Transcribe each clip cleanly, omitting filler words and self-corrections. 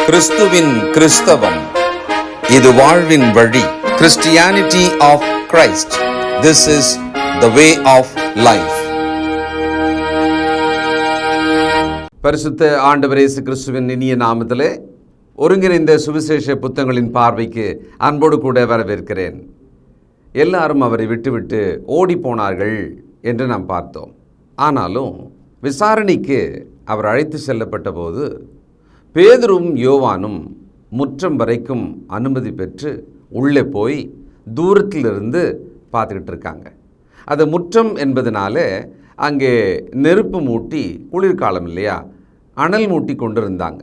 கிறிஸ்துவின் கிறிஸ்தவம், இது வாழ்வின் வழி. Christianity of Christ, this is the way of life. பரிசுத்த ஆண்டவர் இயேசு கிறிஸ்துவின் இனிய நாமத்திலே ஒருங்கிணைந்த சுவிசேஷ புத்தகங்களின் பார்வைக்கு அன்போடு கூட வரவேற்கிறேன். எல்லாரும் அவரை விட்டுவிட்டு ஓடி போனார்கள் என்று நாம் பார்த்தோம். ஆனாலும் விசாரணைக்கு அவர் அழைத்து செல்லப்பட்ட போது பேதுரும் யோவானும் முற்றம் வரைக்கும் அனுமதி பெற்று உள்ளே போய் தூரத்திலிருந்து பார்த்துக்கிட்டு இருக்காங்க. அது முற்றம் என்பதனால அங்கே நெருப்பு மூட்டி, குளிர்காலம் இல்லையா, அனல் மூட்டி கொண்டு இருந்தாங்க.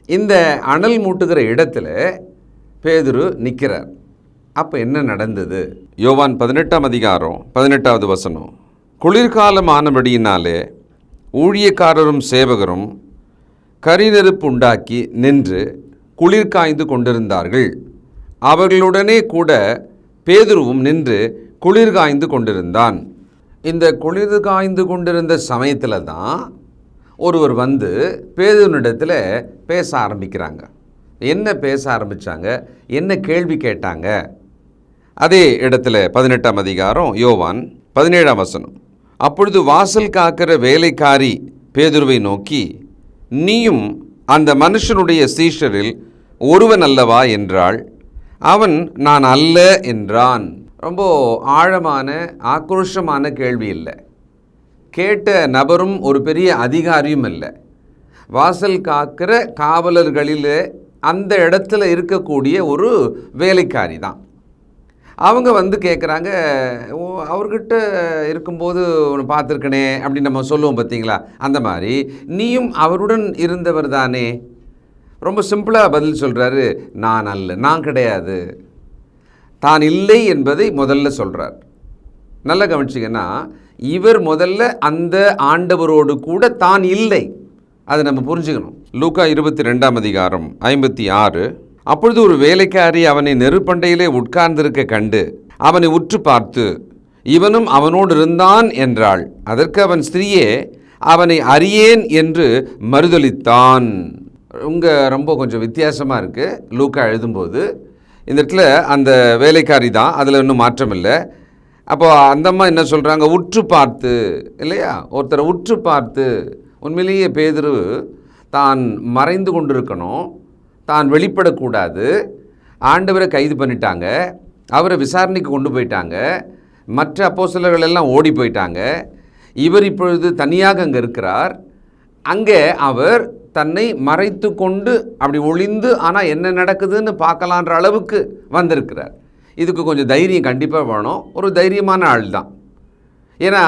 இந்த அனல் மூட்டுகிற இடத்துல பேதுரு நிற்கிறார். அப்போ என்ன நடந்தது? யோவான் 18ஆம் அதிகாரம் 18வது வசனம். குளிர்காலம் ஆனபடியினாலே ஊழியக்காரரும் சேவகரும் கரிநெருப்பு உண்டாக்கி நின்று குளிர் காய்ந்து கொண்டிருந்தார்கள். அவர்களுடனே கூட பேதுருவும் நின்று குளிர் காய்ந்து கொண்டிருந்தான். இந்த குளிர் காய்ந்து கொண்டிருந்த சமயத்தில் தான் ஒருவர் வந்து பேதுருவினிடத்தில் பேச ஆரம்பிக்கிறாங்க. என்ன பேச ஆரம்பித்தாங்க, என்ன கேள்வி கேட்டாங்க? அதே இடத்துல 18ஆம் அதிகாரம் யோவான் 17ஆம் வசனம். அப்பொழுது வாசல் காக்கிற வேலைக்காரி பேதுருவை நோக்கி, நீயும் அந்த மனுஷனுடைய சீஷரில் ஒருவன் அல்லவா என்றாள். அவன், நான் அல்ல என்றான். ரொம்ப ஆழமான ஆக்ரோஷமான கேள்வி இல்லை. கேட்ட நபரும் ஒரு பெரிய அதிகாரியும் இல்லை. வாசல் காக்கிற காவலர்களில் அந்த இடத்துல இருக்கக்கூடிய ஒரு வேலைக்காரி தான். அவங்க வந்து கேட்குறாங்க, அவர்கிட்ட இருக்கும்போது ஒன்று பார்த்துருக்கனே அப்படின்னு நம்ம சொல்லுவோம் பார்த்தீங்களா, அந்த மாதிரி நீயும் அவருடன் இருந்தவர் தானே? ரொம்ப சிம்பிளாக பதில் சொல்கிறாரு, நான் அல்ல, நான் கிடையாது. தான் இல்லை என்பதை முதல்ல சொல்கிறார். நல்லா கவனிச்சிங்கன்னா, இவர் முதல்ல அந்த ஆண்டவரோடு கூட தான் இல்லை, அதை நம்ம புரிஞ்சுக்கணும். லூக்கா 22ஆம் அதிகாரம் 56. அப்பொழுது ஒரு வேலைக்காரி அவனை நெருப்பண்டையிலே உட்கார்ந்திருக்க கண்டு அவனை உற்று பார்த்து, இவனும் அவனோடு இருந்தான் என்றாள். அதற்கு அவன், ஸ்திரீயே, அவனை அறியேன் என்று மறுதலித்தான். ரொம்ப கொஞ்சம் வித்தியாசமாக இருக்குது. லூக்கா எழுதும்போது இந்த இடத்துல அந்த வேலைக்காரி தான், அதில் இன்னும் மாற்றம் இல்லை. அப்போ அந்தம்மா என்ன சொல்கிறாங்க, உற்று பார்த்து இல்லையா, ஒருத்தரை உற்று பார்த்து. உண்மையிலேயே பேதுரு தான் மறைந்து கொண்டிருக்கணும், தான் வெளிப்படக்கூடாது. ஆண்டவரை கைது பண்ணிட்டாங்க, அவரை விசாரணைக்கு கொண்டு போயிட்டாங்க, மற்ற அப்போஸ்தலர்கள் எல்லாம் ஓடி போயிட்டாங்க. இவர் இப்பொழுது தனியாக அங்கே இருக்கிறார். அங்கே அவர் தன்னை மறைத்து கொண்டு அப்படி ஒளிந்து, ஆனால் என்ன நடக்குதுன்னு பார்க்கலான்ற அளவுக்கு வந்திருக்கிறார். இதுக்கு கொஞ்சம் தைரியம் கண்டிப்பாக வேணும். ஒரு தைரியமான ஆள் தான். ஏன்னா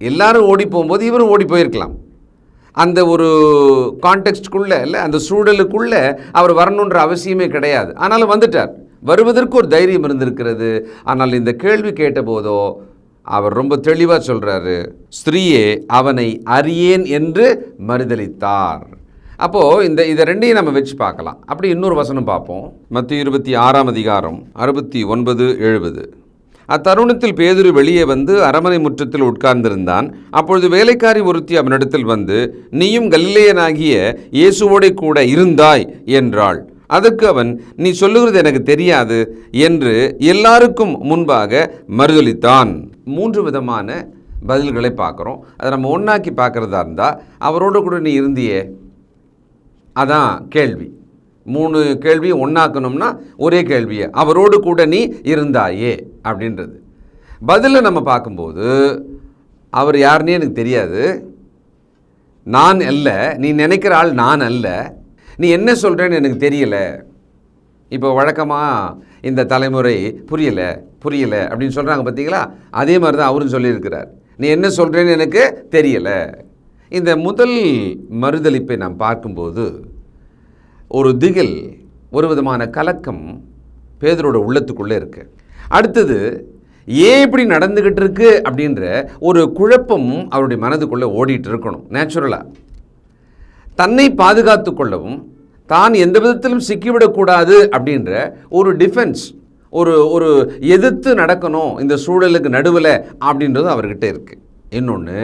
எல்லாரும் ஓடி போகும்போது இவரும் ஓடி போயிருக்கலாம். அந்த ஒரு கான்டெக்ஸ்டுக்குள்ளே இல்லை, அந்த சூழலுக்குள்ளே அவர் வரணுன்ற அவசியமே கிடையாது. ஆனாலும் வந்துட்டார். வருவதற்கு ஒரு தைரியம் இருந்திருக்கிறது. ஆனால் இந்த கேள்வி கேட்டபோதோ அவர் ரொம்ப தெளிவாக சொல்கிறாரு, ஸ்திரீயே, அவனை அறியேன் என்று மறுதலித்தார். அப்போது இதை ரெண்டையும் நம்ம வச்சு பார்க்கலாம். அப்படி இன்னொரு வசனம் பார்ப்போம். மத்திய 26ஆம் அதிகாரம் 69, 70. அத்தருணத்தில் பேதுரு வெளியே வந்து அரமனை முற்றத்தில் உட்கார்ந்திருந்தான். அப்பொழுது வேலைக்காரி ஒருத்தி அவனிடத்தில் வந்து, நீயும் கலிலேயனாகிய இயேசுவோடே கூட இருந்தாய் என்றாள். அதற்கு அவன், நீ சொல்லுகிறது எனக்கு தெரியாது என்று எல்லாருக்கும் முன்பாக மறுதலித்தான். 3 விதமான பதில்களை பார்க்குறோம். அதை நம்ம ஒன்றாக்கி பார்க்குறதா இருந்தால், அவரோடு கூட நீ இருந்தியே, அதான் கேள்வி. 3 கேள்வியை ஒன்றாக்கணும்னா ஒரே கேள்வியை, அவரோடு கூட நீ இருந்தாயே அப்படின்றது. பதிலில் நம்ம பார்க்கும்போது, அவர் யாருன்னே எனக்கு தெரியாது, நான் அல்ல, நீ நினைக்கிற ஆள் நான் அல்ல, நீ என்ன சொல்கிறேன்னு எனக்கு தெரியலை. இப்போ வழக்கமாக இந்த தலைமுறை புரியலை அப்படின்னு சொல்கிறாங்க பார்த்தீங்களா, அதே மாதிரி தான் அவரும் சொல்லியிருக்கிறார், நீ என்ன சொல்கிறேன்னு எனக்கு தெரியலை. இந்த முதல் மறுதலிப்பை நாம் பார்க்கும்போது ஒரு திகில், ஒரு விதமான கலக்கம் பேதுரோட உள்ளத்துக்குள்ளே இருக்குது. அடுத்தது, ஏன் இப்படி நடந்துக்கிட்டு இருக்கு அப்படின்ற ஒரு குழப்பமும் அவருடைய மனதுக்குள்ளே ஓடிட்டு இருக்கணும். நேச்சுரலாக தன்னை பாதுகாத்து கொள்ளவும், தான் எந்த விதத்திலும் சிக்கிவிடக்கூடாது அப்படின்ற ஒரு டிஃபென்ஸ், ஒரு எதிர்த்து நடக்கணும் இந்த சூழலுக்கு நடுவில் அப்படின்றது அவர்கிட்ட இருக்குது. இன்னொன்று,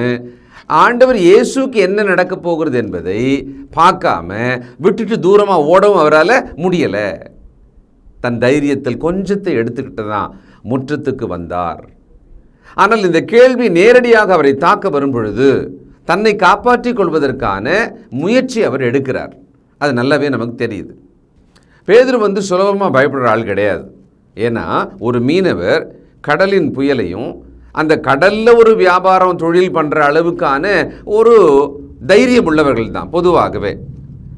ஆண்டவர் இயேசுக்கு என்ன நடக்க போகிறது என்பதை பார்க்காம விட்டுட்டு தூரமாக ஓடவும் அவரால் முடியலை. தன் தைரியத்தில் கொஞ்சத்தை எடுத்துக்கிட்டு தான் முற்றத்துக்கு வந்தார். ஆனால் இந்த கேள்வி நேரடியாக அவரை தாக்க வரும் பொழுது தன்னை காப்பாற்றிக் கொள்வதற்கான முயற்சி அவர் எடுக்கிறார். அது நல்லாவே நமக்கு தெரியுது. பேதுரு சுலபமாக பயப்படுற ஆள் கிடையாது. ஏன்னா ஒரு மீனவர் கடலின் புயலையும் அந்த கடலில் ஒரு வியாபாரம் தொழில் பண்ணுற அளவுக்கான ஒரு தைரியம் உள்ளவர்கள் தான். பொதுவாகவே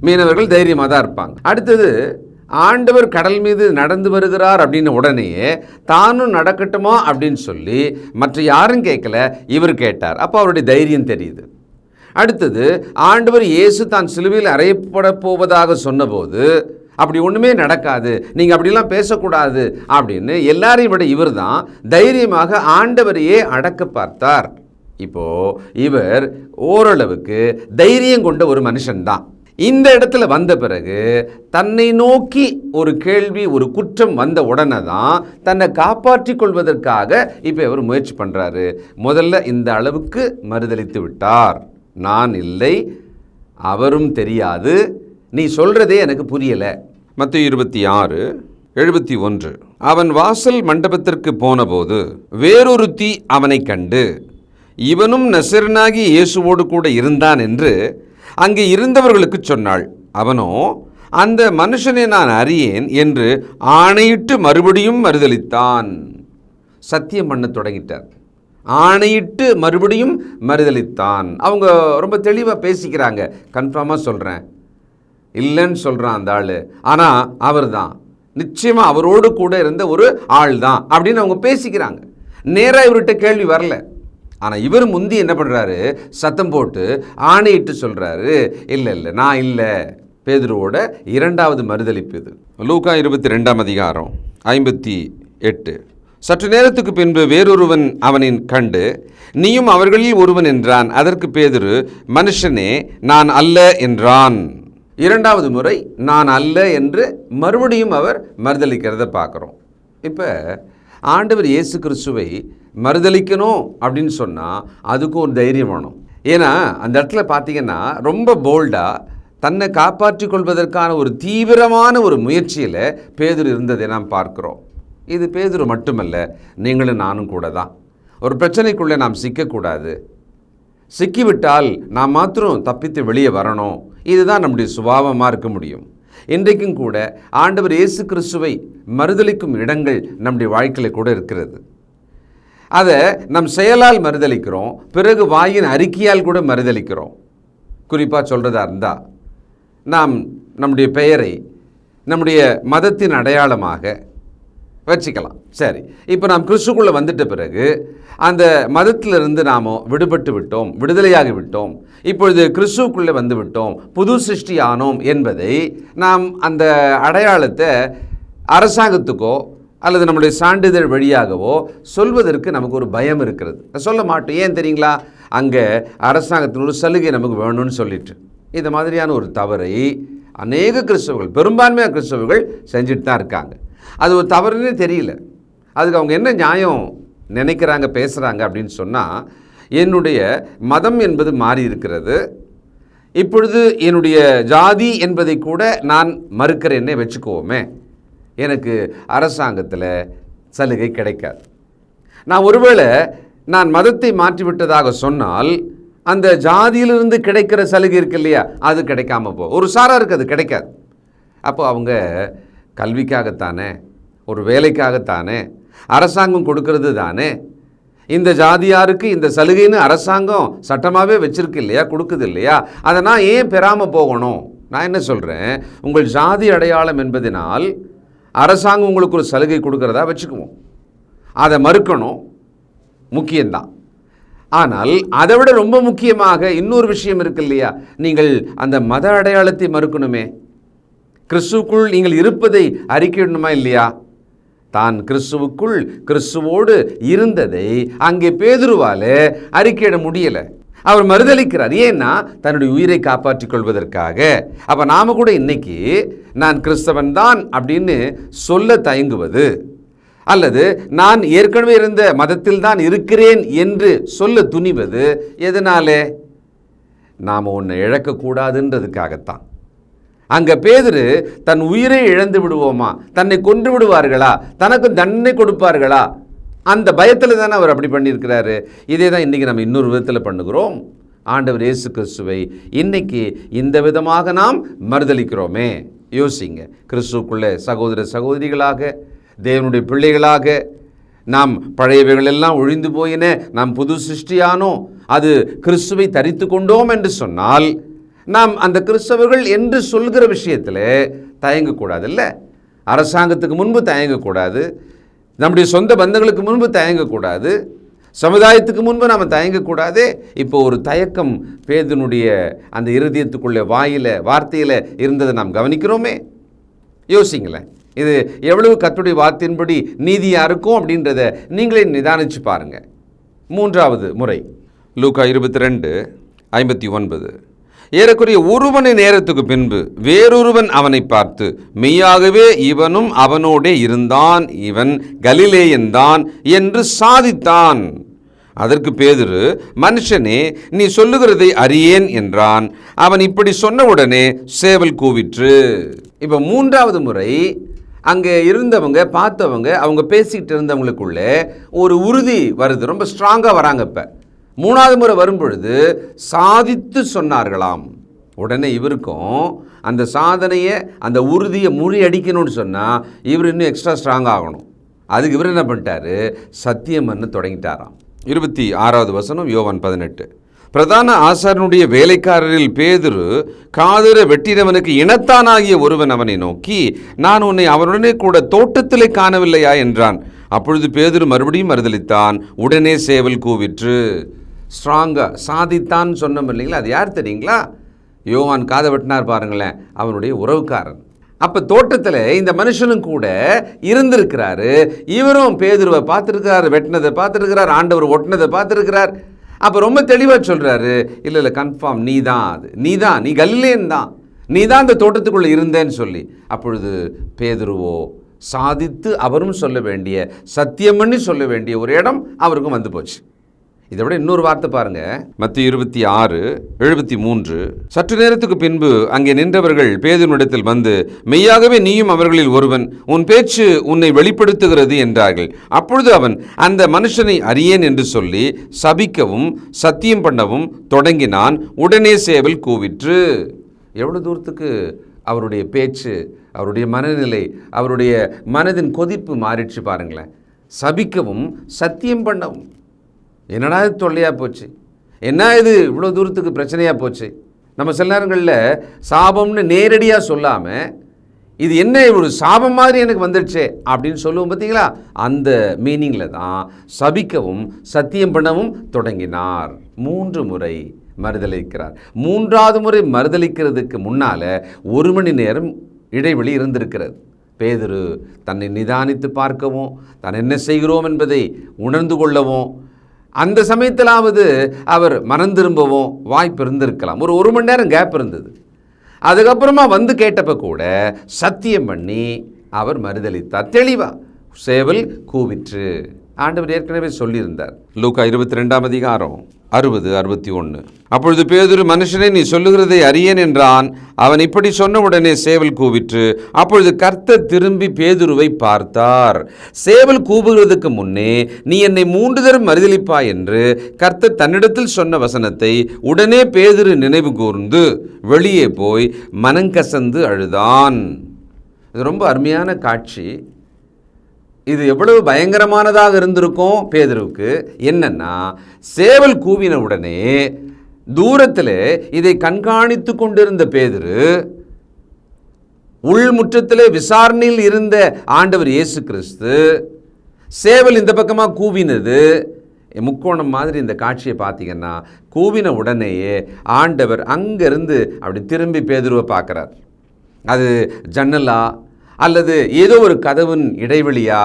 மீனவர்கள் தைரியமாக தான் இருப்பாங்க. அடுத்தது ஆண்டவர் கடல் மீது நடந்து வருகிறார் அப்படின்னு உடனேயே தானும் நடக்கட்டுமா அப்படின்னு சொல்லி மற்ற யாரும் கேட்கல, இவர் கேட்டார். அப்போ அவருடைய தைரியம் தெரியுது. அடுத்தது ஆண்டவர் இயேசு தான் சிலுவையில் அறையப்பட போவதாக சொன்னபோது அப்படி ஒன்றுமே நடக்காது, நீங்கள் அப்படிலாம் பேசக்கூடாது அப்படின்னு எல்லாரையும் விட இவர் தான் தைரியமாக ஆண்டவரையே அடக்க பார்த்தார். இப்போது இவர் ஓரளவுக்கு தைரியம் கொண்ட ஒரு மனுஷன்தான். இந்த இடத்துல வந்த பிறகு தன்னை நோக்கி ஒரு கேள்வி, ஒரு குற்றம் வந்த உடனே தான் தன்னை காப்பாற்றி கொள்வதற்காக இப்போ இவர் முயற்சி பண்ணுறாரு. முதல்ல இந்த அளவுக்கு மறுதலித்து விட்டார். நான் இல்லை, அவரும் தெரியாது, நீ சொல்கிறதே எனக்கு புரியலை. மத்தேயு 26:71. அவன் வாசல் மண்டபத்திற்கு போனபோது வேறொருத்தி அவனை கண்டு, இவனும் நசரனாகிய இயேசுவோடு கூட இருந்தான் என்று அங்கே இருந்தவர்களுக்கு சொன்னாள். அவனோ, அந்த மனுஷனை நான் அறியேன் என்று ஆணையிட்டு மறுபடியும் மறுதலித்தான். சத்தியம் பண்ண தொடங்கிட்டார். ஆணையிட்டு மறுபடியும் மறுதலித்தான். அவங்க ரொம்ப தெளிவாக பேசிக்கிறாங்க. கன்ஃபார்மாக சொல்கிறேன், இல்லைன்னு சொல்கிறான் அந்த ஆள், ஆனால் அவர் தான் நிச்சயமாக அவரோடு கூட இருந்த ஒரு ஆள் தான் அப்படின்னு அவங்க பேசிக்கிறாங்க. நேராக இவர்கிட்ட கேள்வி வரல. ஆனால் இவர் முந்தி என்ன பண்ணுறாரு, சத்தம் போட்டு ஆணையிட்டு சொல்கிறாரு, இல்லை இல்லை நான் இல்லை. பேதுருவோட இரண்டாவது மறுதலிப்பு இது. லூக்கா 22:58. சற்று நேரத்துக்கு பின்பு வேறொருவன் அவனை கண்டு, நீயும் அவர்களில் ஒருவன் என்றான். அதற்கு பேதுரு, மனுஷனே நான் அல்ல என்றான். இரண்டாவது முறை நான் அல்ல என்று மறுபடியும் அவர் மறுதலிக்கிறத பார்க்குறோம். இப்போ ஆண்டவர் இயேசு கிறிஸ்துவை மறுதலிக்கணும் அப்படின்னு சொன்னால் அதுக்கு ஒரு தைரியம் வேணும். ஏன்னா அந்த இடத்துல பார்த்தீங்கன்னா ரொம்ப போல்டாக தன்னை காப்பாற்றி கொள்வதற்கான ஒரு தீவிரமான ஒரு முயற்சியில் பேதுரு இருந்ததை நாம் பார்க்குறோம். இது பேதுரு மட்டுமல்ல, நீங்களும் நானும் கூட தான். ஒரு பிரச்சனைக்குள்ளே நாம் சிக்கக்கூடாது. சிக்கிவிட்டால் நாம் மாத்திரம் தப்பித்து வெளியே வரணும். இதுதான் நம்முடைய சுபாவமாக இருக்க முடியும். இன்றைக்கும் கூட ஆண்டவர் இயேசு கிறிஸ்துவை மறுதலிக்கும் இடங்கள் நம்முடைய வாழ்க்கையில் கூட இருக்கிறது. அதை நம் செயலால் மறுதலிக்கிறோம், பிறகு வாயின் அறிக்கையால் கூட மறுதலிக்கிறோம். குறிப்பாக சொல்கிறதா இருந்தால், நாம் நம்முடைய பெயரை நம்முடைய மதத்தின் அடையாளமாக வச்சுக்கலாம். சரி, இப்போ நாம் கிறிஸ்துக்குள்ளே வந்துட்ட பிறகு அந்த மதத்திலிருந்து நாம் விடுபட்டு விட்டோம், விடுதலையாகி விட்டோம், இப்பொழுது கிறிஸ்துவுக்குள்ளே வந்து விட்டோம், புது சிருஷ்டி ஆனோம் என்பதை நாம் அந்த அடையாளத்தை அரசாங்கத்துக்கோ அல்லது நம்முடைய சான்றிதழ் வழியாகவோ சொல்வதற்கு நமக்கு ஒரு பயம் இருக்கிறது. சொல்ல மாட்டோம். ஏன் தெரியுங்களா? அங்கே அரசாங்கத்தின் ஒரு சலுகை நமக்கு வேணும்னு சொல்லிட்டு. இந்த மாதிரியான ஒரு தவறை அநேக கிறிஸ்தவர்கள், பெரும்பான்மையான கிறிஸ்தவர்கள் செஞ்சுட்டு தான் இருக்காங்க. அது ஒரு தவறுன்னே தெரியல. அதுக்கு அவங்க என்ன நியாயம் நினைக்கிறாங்க, பேசுகிறாங்க அப்படின்னு சொன்னால், என்னுடைய மதம் என்பது மாறி இருக்கிறது, இப்பொழுது என்னுடைய ஜாதி என்பதை கூட நான் மறுக்கிறேன்னே வச்சுக்குவோமே, எனக்கு அரசாங்கத்தில் சலுகை கிடைக்காது. நான் ஒருவேளை நான் மதத்தை மாற்றிவிட்டதாக சொன்னால் அந்த ஜாதியிலிருந்து கிடைக்கிற சலுகை இருக்கு இல்லையா, அது கிடைக்காம ஒரு சாராருக்கு அது கிடைக்காது. அப்போ அவங்க கல்விக்காகத்தானே, ஒரு வேலைக்காகத்தானே, அரசாங்கம் கொடுக்கறது தானே, இந்த ஜாதியாருக்கு இந்த சலுகைன்னு அரசாங்கம் சட்டமாகவே வச்சுருக்கு இல்லையா, கொடுக்குது இல்லையா, அதை நான் ஏன் பெறாமல் போகணும்? நான் என்ன சொல்கிறேன், உங்கள் ஜாதி அடையாளம் என்பதனால் அரசாங்கம் உங்களுக்கு ஒரு சலுகை கொடுக்குறதா வச்சுக்குவோம், அதை மறுக்கணும், முக்கியம்தான். ஆனால் அதை விட ரொம்ப முக்கியமாக இன்னொரு விஷயம் இருக்கு இல்லையா, நீங்கள் அந்த மத அடையாளத்தை மறுக்கணுமே. கிறிஸ்துவுக்குள் நீங்கள் இருப்பதை அறிக்கையிடணுமா இல்லையா? தான் கிறிஸ்துவுக்குள் கிறிஸ்துவோடு இருந்ததை அங்கே பேதுருவால் அறிக்கையிட முடியலை. அவர் மறுதலிக்கிறார். ஏன்னா தன்னுடைய உயிரை காப்பாற்றிக் கொள்வதற்காக. அப்போ நாம் கூட இன்னைக்கு நான் கிறிஸ்தவன் தான் அப்படின்னு சொல்ல தயங்குவது, அல்லது நான் ஏற்கனவே இருந்த மதத்தில் தான் இருக்கிறேன் என்று சொல்ல துணிவது எதனாலே? நாம் ஒன்றை இழக்கக்கூடாதுன்றதுக்காகத்தான். அங்கே பேதுரு தன் உயிரை இழந்து விடுவோமா, தன்னை கொன்று விடுவார்களா, தனக்கு தண்டனை கொடுப்பார்களா, அந்த பயத்தில் தானே அவர் அப்படி பண்ணியிருக்கிறாரு. இதே தான் இன்றைக்கி நம்ம இன்னொரு விதத்தில் பண்ணுகிறோம். ஆண்டவர் இயேசு கிறிஸ்துவை இன்னைக்கு இந்த விதமாக நாம் மறுதலிக்கிறோமே. யோசிங்க, கிறிஸ்துக்குள்ளே சகோதர சகோதரிகளாக, தேவனுடைய பிள்ளைகளாக நாம் பழையவைகளெல்லாம் ஒழிந்து போயின, நாம் புது சிருஷ்டியானோம், அது கிறிஸ்துவை தரித்து கொண்டோம் என்று சொன்னால் நாம் அந்த கிறிஸ்தவர்கள் என்று சொல்கிற விஷயத்தில் தயங்கக்கூடாது. இல்லை, அரசாங்கத்துக்கு முன்பு தயங்கக்கூடாது, நம்முடைய சொந்த பந்தங்களுக்கு முன்பு தயங்கக்கூடாது, சமுதாயத்துக்கு முன்பு நாம் தயங்கக்கூடாதே. இப்போ ஒரு தயக்கம் பேதுனுடைய அந்த இருதயத்துக்குள்ளே வார்த்தையில் இருந்ததை நாம் கவனிக்கிறோமே. யோசிங்களேன், இது எவ்வளவு கர்த்தருடைய வார்த்தையின்படி நீதியாக இருக்கும் அப்படின்றத நீங்களே நிதானித்து பாருங்கள். மூன்றாவது முறை லூக்கா 22:59. ஏறக்குறைய ஒரு மணி நேரத்துக்கு பின்பு வேறொருவன் அவனை பார்த்து, மெய்யாகவே இவனும் அவனோடே இருந்தான், இவன் கலிலேயன்தான் என்று சாதித்தான். அதற்கு பேதுரு, மனுஷனே, நீ சொல்லுகிறதை அறியேன் என்றான். அவன் இப்படி சொன்னவுடனே சேவல் கூவிற்று. இப்போ மூன்றாவது முறை அங்கே இருந்தவங்க பார்த்தவங்க அவங்க பேசிக்கிட்டு இருந்தவங்களுக்குள்ளே ஒரு உறுதி வருது, ரொம்ப ஸ்ட்ராங்காக வராங்க. இப்போ மூணாவது முறை வரும்பொழுது சாதித்து சொன்னார்களாம். உடனே இவருக்கும் அந்த சாதனையை, அந்த உறுதியை முறியடிக்கணும்னு சொன்னால் இவர் இன்னும் எக்ஸ்ட்ரா ஸ்ட்ராங் ஆகணும். அதுக்கு இவர் என்ன பண்ணிட்டாரு, சத்தியம் பண்ண தொடங்கிட்டாராம். 26வது வசனம், யோவான் 18. பிரதான ஆசாரனுடைய வேலைக்காரரில் பேதுரு காதுர வெட்டினவனுக்கு இனத்தானாகிய ஒருவன் அவனை நோக்கி, நான் உன்னை அவனுடனே கூட தோட்டத்திலே காணவில்லையா என்றான். அப்பொழுது பேதுரு மறுபடியும் மறுதலித்தான். உடனே சேவல் கூவிற்று. ஸ்ட்ராங்காக சாதித்தான் சொன்னோம் இல்லைங்களா, அது யார் தெரியுங்களா? யோவான் காதை வெட்டினார் பாருங்களேன், அவனுடைய உறவுக்காரன். அப்போ தோட்டத்தில் இந்த மனுஷனும் கூட இருந்திருக்கிறாரு. இவரும் பேதுருவை பார்த்துருக்கிறார், வெட்டினதை பார்த்துருக்கிறார், ஆண்டவர் ஒட்டினதை பார்த்துருக்கிறார். அப்போ ரொம்ப தெளிவாக சொல்கிறாரு, இல்லை கன்ஃபார்ம் நீ தான், நீ கலிலேயன் தான், நீ தான் இந்த தோட்டத்துக்குள்ளே இருந்தேன்னு சொல்லி. அப்பொழுது பேதுருவோ சாதித்து அவரும் சொல்ல வேண்டிய, சத்தியம் பண்ணி சொல்ல வேண்டிய ஒரு இடம் அவருக்கும் வந்து போச்சு. இதை விட இன்னொரு வார்த்தை பாருங்க, மத்திய 26:73. சற்று நேரத்துக்கு பின்பு அங்கே நின்றவர்கள் பேதுருவினிடத்தில் வந்து, மெய்யாகவே நீயும் அவர்களில் ஒருவன், உன் பேச்சு உன்னை வெளிப்படுத்துகிறது என்றார்கள். அப்பொழுது அவன் அந்த மனுஷனை அறியேன் என்று சொல்லி சபிக்கவும் சத்தியம் பண்ணவும் தொடங்கினான். உடனே சேவல் கூவிற்று. எவ்வளவு தூரத்துக்கு அவருடைய பேச்சு, அவருடைய மனநிலை, அவருடைய மனதின் கொதிப்பு மாறிடுச்சு பாருங்களேன். சபிக்கவும் சத்தியம் பண்ணவும். என்னடா இது தொல்லையாக போச்சு, என்ன இது இவ்வளோ தூரத்துக்கு பிரச்சனையாக போச்சு. நம்ம சில நேரங்களில் சாபம்னு நேரடியாக சொல்லாமல், இது என்ன ஒரு சாபம் மாதிரி எனக்கு வந்துடுச்சே அப்படின்னு சொல்லுவோம் பார்த்தீங்களா, அந்த மீனிங்கில் தான் சபிக்கவும் சத்தியம் பண்ணவும் தொடங்கினார். 3 முறை மறுதலிக்கிறார். 3வது முறை மறுதலிக்கிறதுக்கு முன்னால் 1 மணி நேரம் இடைவெளி இருந்திருக்கிறது. பேதுரு தன்னை நிதானித்து பார்க்கவும், தான் என்ன செய்கிறோம் என்பதை உணர்ந்து கொள்ளவும், அந்த சமயத்திலாவது அவர் மனம் திரும்பவும் வாய்ப்பு இருந்திருக்கலாம். ஒரு 1 மணி நேரம் கேப் இருந்தது. அதுக்கப்புறமா வந்து கேட்டப்ப கூட சத்தியம் பண்ணி அவர் மறுதலித்தார். தெளிவா சேவல் கூவிற்று. ஆண்டவர் ஏற்கனவே சொல்லியிருந்தார். லூக்கா 22:60-61. அப்பொழுது பேதுரு, மனுஷனே, நீ சொல்லுகிறதை அறியேன் என்றான். அவன் இப்படி சொன்ன உடனே சேவல் கூவிற்று. அப்பொழுது கர்த்தர் திரும்பி பேதுருவை பார்த்தார். சேவல் கூவுகிறதுக்கு முன்னே நீ என்னை 3 தரம் மறுதலிப்பாய் என்று கர்த்தர் தன்னிடத்தில் சொன்ன வசனத்தை உடனே பேதுரு நினைவு கூர்ந்து வெளியே போய் மனங்கசந்து அழுதான். இது ரொம்ப அருமையான காட்சி. இது எவ்வளவு பயங்கரமானதாக இருந்திருக்கும் பேதுருவுக்கு. என்னன்னா, சேவல் கூவின உடனே தூரத்தில் இதை கண்காணித்து கொண்டிருந்த பேதுரு, உள்முற்றத்திலே விசாரணையில் இருந்த ஆண்டவர் இயேசு கிறிஸ்து, சேவல் இந்த பக்கமாக கூவினது முக்கோணம் மாதிரி. இந்த காட்சியை பார்த்தீங்கன்னா, கூவின உடனேயே ஆண்டவர் அங்கிருந்து அப்படி திரும்பி பேதுருவை பார்க்குறார். அது ஜன்னலா, அல்லது ஏதோ ஒரு கதவின் இடைவெளியா,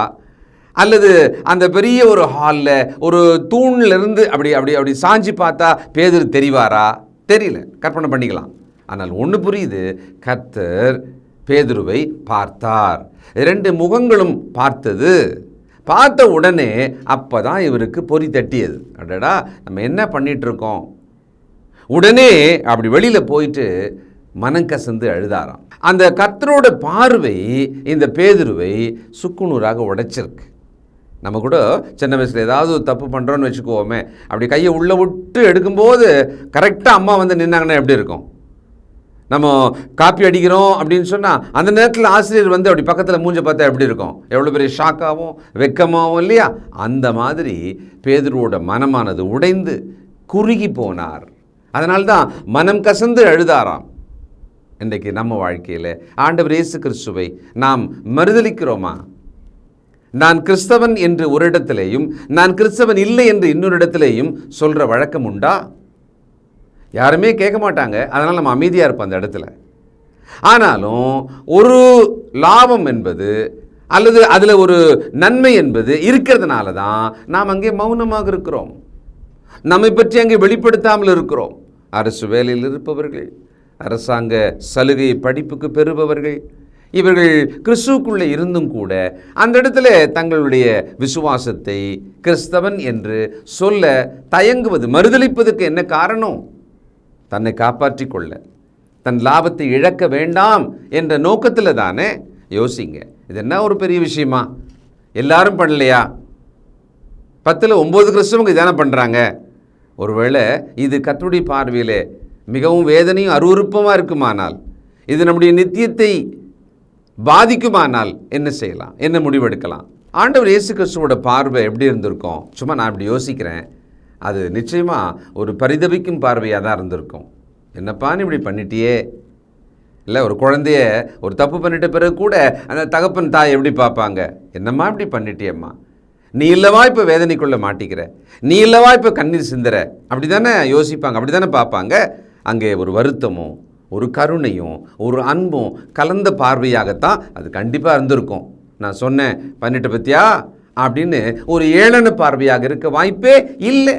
அல்லது அந்த பெரிய ஒரு ஹாலில் ஒரு தூணிலிருந்து அப்படி அப்படி அப்படி சாஞ்சி பார்த்தா பேதுரு தெரிவாரா? தெரியல, கற்பனை பண்ணிக்கலாம். ஆனால் ஒன்று புரியுது, கர்த்தர் பேதுருவை பார்த்தார். 2 முகங்களும் பார்த்தது. பார்த்த உடனே அப்போ தான் இவருக்கு பொறி தட்டியது. அடடா, நம்ம என்ன பண்ணிகிட்ருக்கோம்? உடனே அப்படி வெளியில் போயிட்டு மனம் கசந்து அழுதாராம். அந்த கர்த்தரோட பார்வை இந்த பேதுருவை சுக்குநூறாக உடைச்சிருக்கு. நம்ம கூட சின்ன வயசில் ஏதாவது ஒரு தப்பு பண்ணுறோன்னு வச்சுக்குவோமே, அப்படி கையை உள்ளே விட்டு எடுக்கும்போது கரெக்டாக அம்மா வந்து நின்னாங்கன்னா எப்படி இருக்கும்? நம்ம காப்பி அடிக்கிறோம் அப்படின்னு சொன்னால் அந்த நேரத்தில் ஆசிரியர் வந்து அப்படி பக்கத்தில் மூஞ்ச பார்த்தா எப்படி இருக்கும்? எவ்வளோ பெரிய ஷாக்காகவும் வெக்கமாகவும் இல்லையா? அந்த மாதிரி பேதுருவோட மனமானது உடைந்து குறுகி போனார். அதனால்தான் மனம் கசந்து அழுதாராம். இன்றைக்கு நம்ம வாழ்க்கையில் ஆண்டவர் இயேசு கிறிஸ்துவை நாம் மறுதலிக்கிறோமா? நான் கிறிஸ்தவன் என்று ஒரு இடத்திலேயும் நான் கிறிஸ்தவன் இல்லை என்று இன்னொரு இடத்திலேயும் சொல்கிற வழக்கம் உண்டா? யாருமே கேட்க மாட்டாங்க. அதனால் நம்ம அமைதியாக இருப்போம் அந்த இடத்துல. ஆனாலும் ஒரு லாபம் என்பது அல்லது அதில் ஒரு நன்மை என்பது இருக்கிறதுனால தான் நாம் அங்கே மௌனமாக இருக்கிறோம். நம்மை பற்றி அங்கே வெளிப்படுத்தாமல் இருக்கிறோம். அரசு வேலையில் இருப்பவர்கள், அரசாங்க சலுகை படிப்புக்கு பெறுபவர்கள், இவர்கள் கிறிஸ்துவுக்குள்ளே இருந்தும் கூட அந்த இடத்துல தங்களுடைய விசுவாசத்தை கிறிஸ்தவன் என்று சொல்ல தயங்குவது, மறுதலிப்பதற்கு என்ன காரணம்? தன்னை காப்பாற்றி கொள்ள, தன் லாபத்தை இழக்க வேண்டாம் என்ற நோக்கத்தில் தானே. யோசிங்க, இது என்ன ஒரு பெரிய விஷயமா? எல்லாரும் பண்ணலையா? 10ல் 9 கிறிஸ்தவங்க இதானே பண்ணுறாங்க. ஒருவேளை இது கர்த்தருடைய பார்வையில் மிகவும் வேதனையும் அருவருப்பமாக இருக்குமானால், இது நம்முடைய நித்தியத்தை பாதிக்குமானால் என்ன செய்யலாம்? என்ன முடிவெடுக்கலாம்? ஆண்டவர் இயேசு கிறிஸ்துவோட பார்வை எப்படி இருந்திருக்கும்? சும்மா நான் இப்படி யோசிக்கிறேன். அது நிச்சயமாக ஒரு பரிதபிக்கும் பார்வையாக தான் இருந்திருக்கும். என்னப்பான்னு இப்படி பண்ணிட்டியே? இல்லை, ஒரு குழந்தைய ஒரு தப்பு பண்ணிட்ட பிறகு கூட அந்த தகப்பன் தாய் எப்படி பார்ப்பாங்க? என்னம்மா இப்படி பண்ணிட்டியம்மா, நீ இல்லவா இப்போ வேதனைக்குள்ளே மாட்டிக்கிற, நீ இல்லவா இப்போ கண்ணீர் சிந்துற, அப்படி தானே யோசிப்பாங்க, அப்படி தானே பார்ப்பாங்க. அங்கே ஒரு வருத்தமும் ஒரு கருணையும் ஒரு அன்பும் கலந்த பார்வையாகத்தான் அது கண்டிப்பாக இருந்திருக்கும். நான் சொன்னேன் பண்ணிட்ட பத்தியா அப்படின்னு ஒரு ஏளன பார்வையாக இருக்க வாய்ப்பே இல்லை.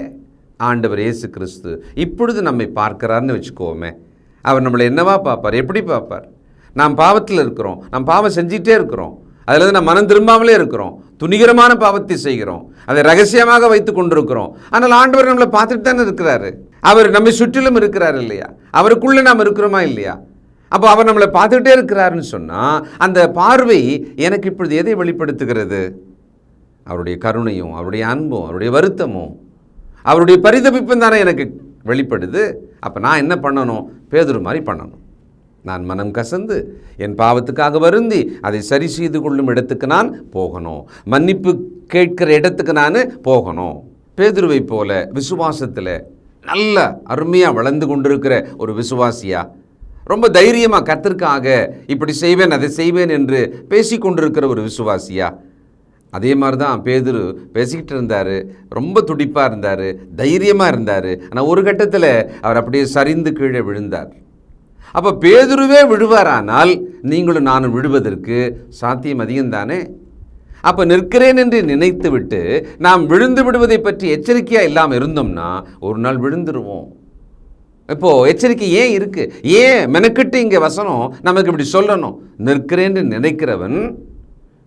ஆண்டவர் இயேசு கிறிஸ்து இப்பொழுது நம்மை பார்க்கிறார்னு வச்சுக்கோமே. அவர் நம்மளை என்னவா பார்ப்பார்? எப்படி பார்ப்பார்? நாம் பாவத்தில் இருக்கிறோம், நாம் பாவம் செஞ்சிட்டே இருக்கிறோம், அதில் நாம் மனம் திரும்பாமலே இருக்கிறோம், துணிகரமான பாவத்தை செய்கிறோம், அதை ரகசியமாக வைத்து கொண்டிருக்கிறோம். ஆனால் ஆண்டவர் நம்மளை பார்த்துட்டு தானே இருக்கிறாரு. அவர் நம்மை சுற்றிலும் இருக்கிறார் இல்லையா? அவருக்குள்ளே நாம் இருக்கிறோமா இல்லையா? அப்போ அவர் நம்மளை பார்த்துக்கிட்டே இருக்கிறாருன்னு சொன்னால் அந்த பார்வை எனக்கு இப்பொழுது எதை வெளிப்படுத்துகிறது? அவருடைய கருணையும் அவருடைய அன்பும் அவருடைய வருத்தமும் அவருடைய பரிதபிப்பும் தானே எனக்கு வெளிப்படுது. அப்போ நான் என்ன பண்ணணும்? பேதுரு மாதிரி பண்ணணும். நான் மனம் கசந்து என் பாவத்துக்காக வருந்தி அதை சரி செய்து கொள்ளும் இடத்துக்கு நான் போகணும். மன்னிப்பு கேட்கிற இடத்துக்கு நான் போகணும். பேதுருவை போல விசுவாசத்தில் நல்ல அருமையாக வளர்ந்து கொண்டிருக்கிற ஒரு விசுவாசியா, ரொம்ப தைரியமாக கர்த்தருக்காக இப்படி செய்வேன் அதை செய்வேன் என்று பேசி கொண்டிருக்கிற ஒரு விசுவாசியா? அதே மாதிரி தான் பேதுரு பேசிக்கிட்டு இருந்தார். ரொம்ப துடிப்பாக இருந்தார், தைரியமாக இருந்தார். ஆனால் ஒரு கட்டத்தில் அவர் அப்படியே சரிந்து கீழே விழுந்தார். அப்போ பேதுருவே விழுவாரானால் நீங்களும் நானும் விழுவதற்கு சாத்தியம் அதிகம்தானே. அப்போ நிற்கிறேன் என்று நினைத்து விட்டு நாம் விழுந்து விடுவதை பற்றி எச்சரிக்கையாக இல்லாமல் இருந்தோம்னா ஒரு நாள் விழுந்துருவோம். இப்போது எச்சரிக்கை ஏன் இருக்குது? ஏன் மெனக்கிட்டு இங்கே வசனம் நமக்கு இப்படி சொல்லணும்? நிற்கிறேன்னு நினைக்கிறவன்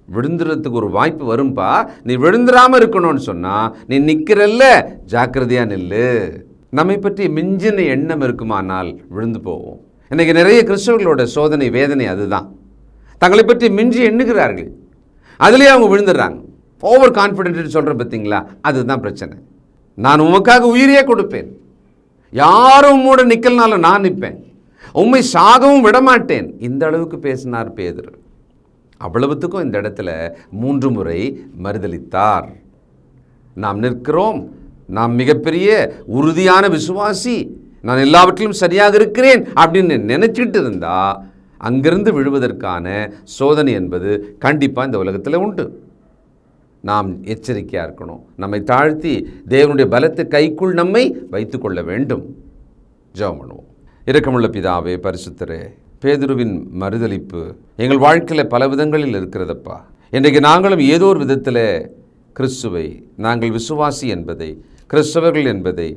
விழுந்துறதுக்கு ஒரு வாய்ப்பு வரும்பா. நீ விழுந்துடாமல் இருக்கணும்னு சொன்னால் நீ நிற்கிறல்ல, ஜாக்கிரதையாக நில்லு. நம்மை பற்றி மிஞ்சின எண்ணம் இருக்குமானால் விழுந்து போவோம். இன்றைக்கி நிறைய கிறிஸ்தவர்களோட சோதனை வேதனை அதுதான். தங்களை பற்றி மிஞ்சி எண்ணுகிறார்கள், அதுலேயே அவங்க விழுந்துடுறாங்க. ஓவர் கான்ஃபிடென்ட் சொல்கிற பார்த்தீங்களா, அதுதான் பிரச்சனை. நான் உமக்காக உயிரையே கொடுப்பேன், யாரும் உம்மோட நிற்கலனாலும் நான் நிற்பேன், உம்மை சாகவும் விடமாட்டேன். இந்த அளவுக்கு பேசினார் பேதுரு. அவ்வளவுத்துக்கும் இந்த இடத்துல 3 முறை மறுதலித்தார். நாம் நிற்கிறோம், நாம் மிகப்பெரிய உறுதியான விசுவாசி, நான் எல்லாவற்றிலும் சரியாக இருக்கிறேன் அப்படின்னு நினச்சிட்டு இருந்தால் அங்கிருந்து விழுவதற்கான சோதனை என்பது கண்டிப்பாக இந்த உலகத்தில் உண்டு. நாம் எச்சரிக்கையாக இருக்கணும். நம்மை தாழ்த்தி தேவனுடைய பலத்தை கைக்குள் நம்மை வைத்து கொள்ள வேண்டும். ஜெபம் பண்ணுவோம். இரக்கமுள்ள பிதாவே, பரிசுத்தரே, பேதுருவின் மறுதலிப்பு எங்கள் வாழ்க்கையில் பல விதங்களில் இருக்கிறதப்பா. இன்றைக்கு நாங்களும் ஏதோ ஒரு விதத்தில் கிறிஸ்துவை, நாங்கள் விசுவாசி என்பதை, கிறிஸ்தவர்கள் என்பதை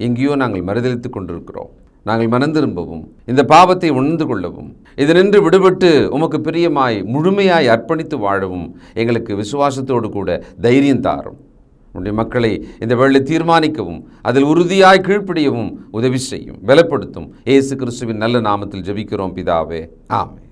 எங்கேயோ நாங்கள் மறுதலித்து கொண்டிருக்கிறோம். நாங்கள் மனந்திரும்பவும் இந்த பாவத்தை உணர்ந்து கொள்ளவும் இதனின்று விடுபட்டு உமக்கு பிரியமாய் முழுமையாய் அர்ப்பணித்து வாழவும் எங்களுக்கு விசுவாசத்தோடு கூட தைரியம் தாரும். உன்னுடைய மக்களை இந்த வேளை தீர்மானிக்கவும் அதில் உறுதியாய் கீழ்ப்படியவும் உதவி செய்யும், பலப்படுத்தும். இயேசு கிறிஸ்துவின் நல்ல நாமத்தில் ஜெபிக்கிறோம் பிதாவே, ஆமென்.